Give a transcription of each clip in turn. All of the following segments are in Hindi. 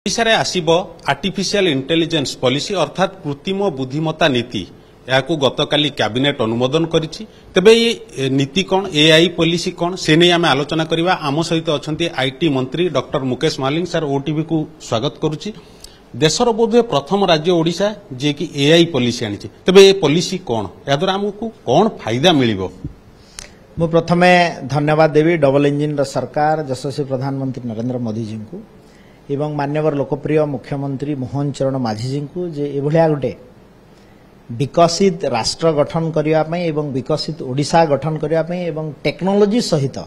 ओडिशा आसीबो आर्टिफिशियल इंटेलिजेंस पॉलिसी अर्थात कृत्रिम बुद्धिमत्ता नीति याकू गतकाली कैबिनेट अनुमोदन करिछि। तबे ये नीति कौन एआई पॉलिसी कौन से नहीं आम आलोचना करबा। आम सहित अच्छा आईटी मंत्री doctor Mukesh Mahaling sir OTV को स्वागत करुछि। देशर बोधे प्रथम राज्य ओडिशा जे कि एआई पॉलिसी आनी। तबे ये पॉलिसी कौन या द्वारा आमको कौन फायदा मिलिबो। मु प्रथमे धन्यवाद देवी डबल इंजिन सरकार यशस्वी प्रधानमंत्री नरेंद्र मोदी जी को एवं मान्यवर लोकप्रिय मुख्यमंत्री मोहन चरण माझी जी को जे एभलिया गोटे विकसित राष्ट्र गठन करने एवं विकसित ओडिशा गठन करने एवं टेक्नोलोजी सहित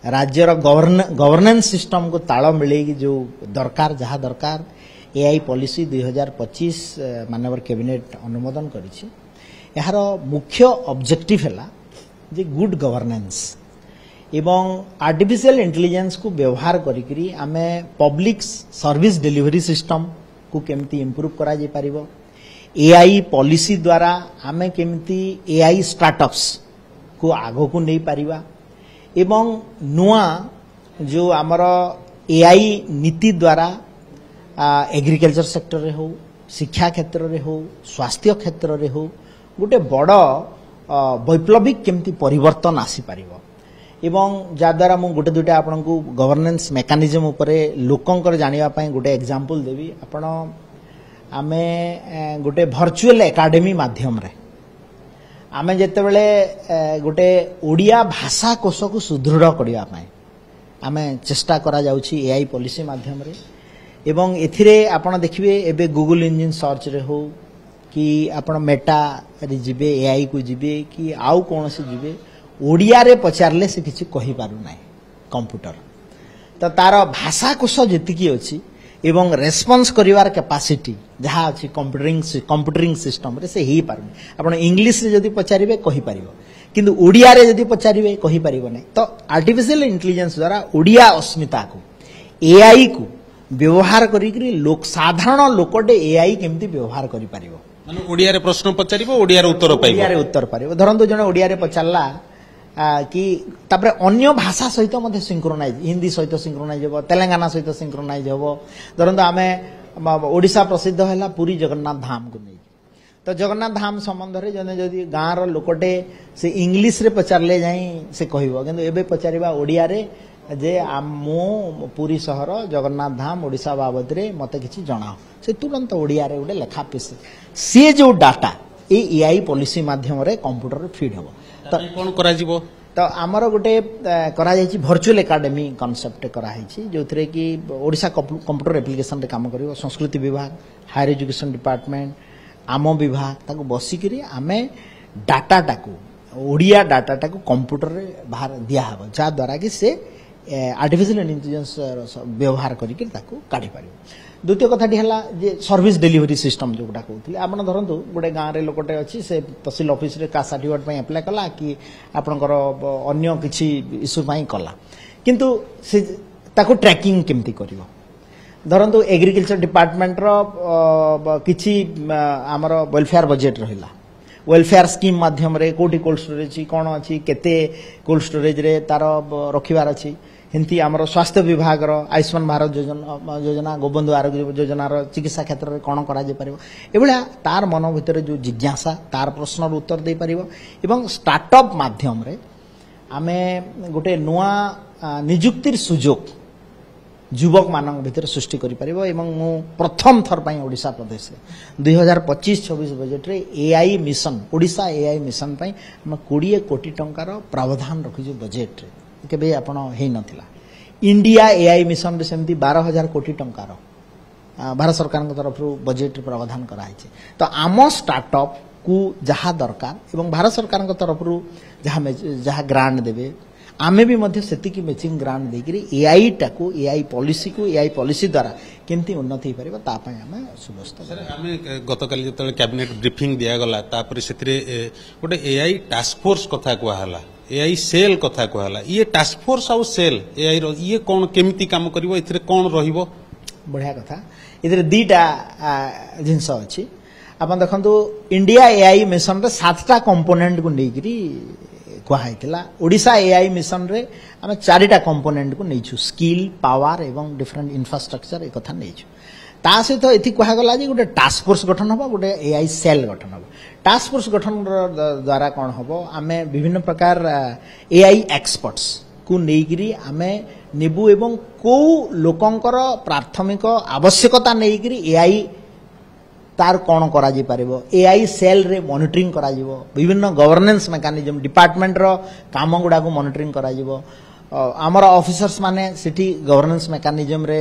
राज्यर गवर्नेंस सिस्टम को ताल मिले जो दरकार जहाँ दरकार एआई पॉलिसी 2025 माननीय कैबिनेट अनुमोदन करिछि। यार मुख्य ऑब्जेक्टिव है जे गुड गवर्नेंस एवं आर्टिफिशियल इंटेलिजेंस को व्यवहार करिकरी आमे पब्लिक सर्विस डिलीवरी सिस्टम को केमती इंप्रूव करा जे परिबो। एआई पॉलिसी द्वारा आमे केमती एआई स्टार्टअप्स को आगो को नहीं पारिबा एवं नुआ जो आमर एआई नीति द्वारा एग्रीकल्चर सेक्टर रे हो, शिक्षा क्षेत्र रे हो, स्वास्थ्य क्षेत्र रे हो गोटे बड़ वैप्लविक केमती परिवर्तन आसी पारिबो। एवं जद्वारा मु गोटे दुटा आपन को गवर्नेंस मेकानिज्म उपरे लोकंकर जानिबा पई गोटे एग्जांपल देवी। आपण आमे गोटे वर्चुअल एकेडमी माध्यम रे आमे जते बेले गोटे ओडिया भाषा कोश को सुदृढ़ करिया पई आमे चेष्टा करा जाउछि एआई पॉलिसी माध्यम रे। एवं एथिरे आपण देखिबे एबे गूगल इंजिन सर्च रे हो कि आपण मेटा रे जिबे एआई को जिबे कि आउ कोन से जिबे ओडिया रे पचारले से किछि कहि पारु नै कंप्यूटर तो तार भाषा कोश जेतिकी अछि एवं रेस्पॉन्स करिवार कैपेसिटी जहाँ अछि कंप्यूटरिंग सिस्टम रे से ही पारु। आपण इंग्लिश रे जदी पचारिबे कहि पारिबो किंतु ओडिया रे जदी पचारिबे कहि पारिबो नै। तो आर्टिफिशियल इंटेलिजेंस द्वारा ओडिया अस्मिता को एआई को व्यवहार करिकरी लोक साधारण लोकटे एआई केमती व्यवहार करि पारिबो। माने ओडिया रे प्रश्न पचारिबो ओडिया रे उत्तर पाइबो। ओडिया रे उत्तर पारिबो। धरंतु जने ओडिया रे पचारला कि तापर अन्य भाषा सहित मध्य सिंक्रोनाइज हिंदी सहित सिंक्रोनाइज हो, तेलंगाना सहित सिंक्रोनाइज हो। धरंतु आमे ओडिशा प्रसिद्ध हैला पुरी जगन्नाथ धाम को नहीं। तो जगन्नाथ धाम संबंध रे जने जदी गाँव रो लोकटे से इंग्लिश रे पचारले जाई से कहइबो किंतु एबे पचारिबा ओडिया रे जे मो पुरी शहर जगन्नाथ धाम ओडिशा बाबद रे मते किछि जणाओ से तुरंत ओडिया रे गोटे लेखा पीस सी जो डाटा ए एआई पॉलिसी माध्यम रे कंप्यूटर रे फीड हो। तो कोन करा जिवो तो आमर गोटे करा जायछि वर्चुअल एकेडमी कांसेप्ट करा हैछि जोथरे कि ओडिशा कंप्यूटर एप्लिकेशन रे काम करिवो। संस्कृति विभाग, हायर एजुकेशन डिपार्टमेंट, आम विभाग ताको बसिकरी आमे डाटा टाको ओडिया डाटा टाको कंप्यूटर रे बाहर दिया हबो जा द्वारा कि से आर्टिफिशियल इंटेलिजेंस व्यवहार करिके ताको काढी पारिबो। द्वितीय कथाटी है जे सर्विस डिलीवरी सिस्टम जोटा कहते आप धरतु गोटे गाँव में लोकटे अच्छी से तहसील ऑफिस रे कास्ट सर्टिफिकेट एप्लाई कला कि आपणकर अन्य किसी इश्यू कला किंतु से ताको ट्रैकिंग केमती करिवो। धरतु एग्रीकल्चर डिपार्टमेंट रो किछि आमर वेलफेयर बजेट रहिला वेलफेयर स्कीम माध्यम रे कोठी कोल्ड स्टोरेज कौन अच्छी केते कोल्ड स्टोरेज रे तार रखिबार अच्छी हिंती आमर स्वास्थ्य विभाग रो आयुष्मान भारत योजना गोबंधु आरोग्य योजना रो चिकित्सा क्षेत्र में कौन करा पारिबो एभलिया तार मन भितर जो जिज्ञासा तार प्रश्न उत्तर दे पारिबो। एवं स्टार्टअप माध्यम रे आमे गोटे नुआ नियुक्तिर सुजोग युवक मानक भितर सृष्टि करि पारिबो। एवं मु प्रथम थर पई ओडिशा प्रदेश रे 2025-26 बजेट रे AI mission Odisha AI mission पई हम 20 कोटी टंकार प्रावधान रखिजु बजेट रे केबे आपण हेई नथिला। इंडिया एआई मिशन रे सेमती 12,000 कोटी टंकार भारत सरकार तरफ बजेट प्रावधान करा है। तो आम स्टार्टअप को जहाँ दरकार एवं भारत सरकार तरफ जहाँ ग्रांट देवे आमे भी मध्य सेतिकी मैचिंग ग्रांट देकरी एआई टाको एआई पॉलिसी द्वारा केमती उन्नति हो पारिबा ता पय आमे सुबस्त। सर आमे गतकाली जतले कैबिनेट ब्रीफिंग दिया गला तापर सेतिरे गोटे एआई टास्क फोर्स कथा को हला एआई सेल कथा को हला ये टास्क फोर्स आउ सेल एआई रो ये कोन केमती काम करिवो इथरे कोन रहिबो। बढ़िया कथा इधर दीटा जिंस अछि आपण देखंतु इंडिया एआई मिशन रे 7टा कंपोनेंट को नेकरी कहला ओडिशा एआई मिशन रे आम चारिटा कंपोनेंट को नहीं स्किल पावर एवं डिफरेंट इंफ्रास्ट्रक्चर एक कथा नहीं ता सहित एथि कहगला जे गोटे टास्क फोर्स गठन हम गोटे एआई सेल गठन हम टास्क फोर्स गठन द्वारा कौन हम आम विभिन्न प्रकार एआई एक्सपर्ट्स को नेइकरी आमे नेबु एवं को लोकंकर प्राथमिक आवश्यकता नेइकरी एआई तार कौन करा जी पारिबो एआई सेल रे मॉनिटरिंग करा जीवो विभिन्न गवर्नेंस मेकानिज्म डिपार्टमेंट रो काम गुडा को मॉनिटरिंग करा जीवो आमर ऑफिसर्स माने सिटी गवर्नेंस मेकानिज्म रे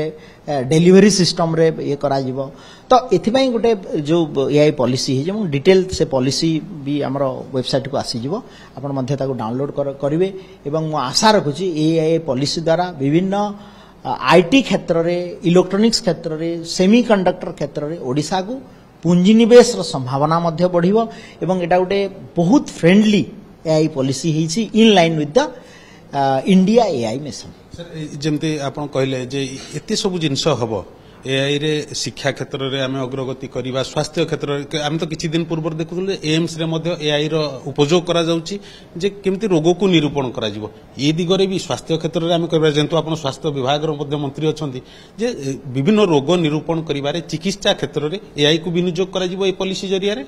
डिलीवरी सिस्टम रे ये करा जीवो तो एथिबाई गोटे जो एआई पॉलिसी है जो डिटेल से पॉलिसी भी आमर वेबसाइट को आसी जीवो आपण मध्ये ताको डाउनलोड करिवे एवं मो आशा रखुची एआई पॉलिसी द्वारा विभिन्न आईटी क्षेत्र रे इलेक्ट्रॉनिक्स क्षेत्र रे सेमीकंडक्टर क्षेत्र रे ओडिसा को पुंजीनिवेश संभावना मध्य बढ़िबो एवं एटा गोटे बहुत फ्रेंडली एआई पॉलिसी हिची इन line with the India AI mission sir जमते आपण कहले जे एते सब जिंस हबो एआई रे शिक्षा क्षेत्र रे आमे अग्रगति करिबा स्वास्थ्य क्षेत्र रे आमे तो किछि दिन पूर्व देखुले एम्स रे मध्य एआई रो उपयोग करा जाउची जे केमति रोग को निरूपण करा जिवो ए दिगरे भी स्वास्थ्य क्षेत्र रे आमे कहबा जेंतु आपण स्वास्थ्य विभाग रो मध्य मंत्री अछंती जे विभिन्न रोग निरूपण करिबारे चिकित्सा क्षेत्र रे एआई को विनियोग करा जिवो ए पॉलिसी जरिया रे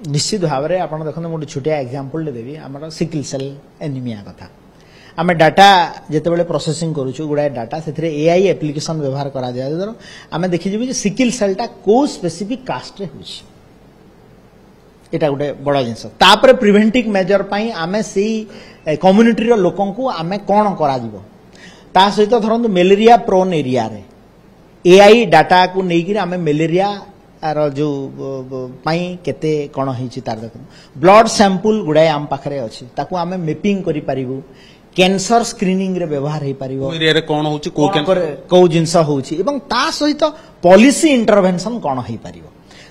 निश्चित भाव रे आपण देखन मोटे छोटिया एग्जांपल ले देबी हमर सिकल सेल एनीमिया कथा आम डाटा जिते बड़े प्रोसेसिंग करूँ गुड़ाए डाटा से एआई एप्लिकेशन व्यवहार करा दिया द्वारा आम देखी सिकल सेलटा को स्पेसिफिक कास्ट रे होछि एटा गोटे बड़ा जिनस तापर प्रिवेंटिव मेजर पई आमे से कम्युनिटी रो लोकन को आमे कोन करा दिबो ता सहित धरंतु मलेरिया प्रोन एरिया रे एआई डाटा को नेकी आमे मलेरिया आर जो पई केते कोन हिची तार देखु ब्लड सैंपल गुड़ाए आम पाखरे अछि ताकू आमे मैपिंग करि परिबो कैंसर स्क्रीनिंग रे व्यवहार हो पार कौन होची को जिनस होची एवं ता सहित पॉलिसी इंटरवेंशन कौन हो पार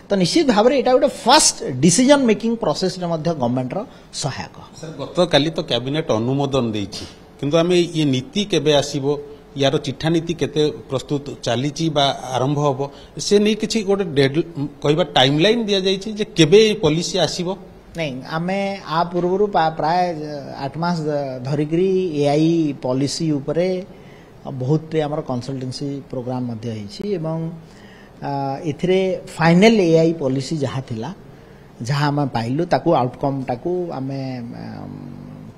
तो निश्चित भाव में गोटे फर्स्ट डिसीजन मेकिंग प्रोसेस रे मध्य गवर्नमेंट रो सहायक सर गत काली तो कैबिनेट अनुमोदन देछि किंतु आमे ये नीति केबे आसीबो यार चिठा नीति केते प्रस्तुत चलीची बा आरंभ होबो से नहीं किछि गोटे कहबा टाइमलाइन दिया जाइछि जे केबे पॉलिसी आसीबो नहीं आमे आ पूर्व प्राय 8 मास धरिकरी एआई पॉलिसी उपरे बहुत आमर कंसल्टेंसी प्रोग्राम मध्य हिची एवं इथरे फाइनल एआई पॉलिसी जहाँ थिला जहाँ आम पाइलु ताकू आउटकम ताकू आमे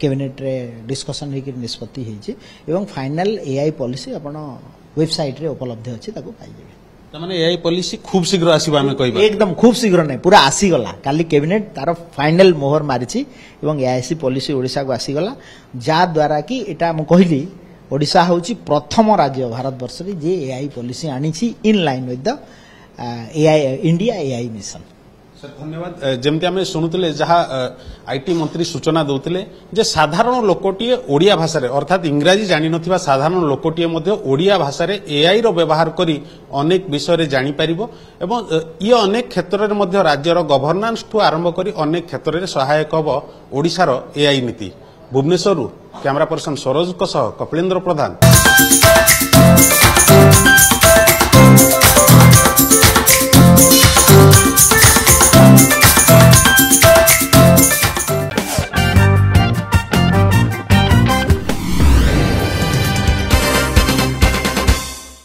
कैबिनेट रे डिस्कशन होकर निष्पत्ति होइछि एवं फाइनल एआई पॉलिसी आपण वेबसाइट रे उपलब्ध अछि ताकू पाइबे माने एआई पॉलिसी खूब शीघ्र आसीबा हमें कहबा एकदम खूब शीघ्र नहीं पूरा आसी गला काली कैबिनेट तार फाइनल मोहर मारिछि एवं एआईसी पॉलिसी ओडिसा को आसी गला जा द्वारा कि एटा म कहली ओडिसा होची प्रथम राज्य भारत वर्ष रे जे एआई पॉलिसी आनिछि in line with the AI India AI mission sir धन्यवाद जमती आम शुणुले जहाँ आईटी मंत्री सूचना दौले जे साधारण लोकटीए ओडिया भाषा अर्थात इंग्राजी जानी नथिबा साधारण लोकटीए मध्य ओडिया भाषा एआई रो व्यवहार करी अनेक विषय जानी पारिबो एवं ये अनेक क्षेत्र में मध्य राज्यर गवर्नांस ठू आरंभ करी अनेक क्षेत्र में सहायक हब ओडिशार एआई नीति भुवनेश्वर कैमरा पर्सन सरोज कपिलेन्द्र प्रधान।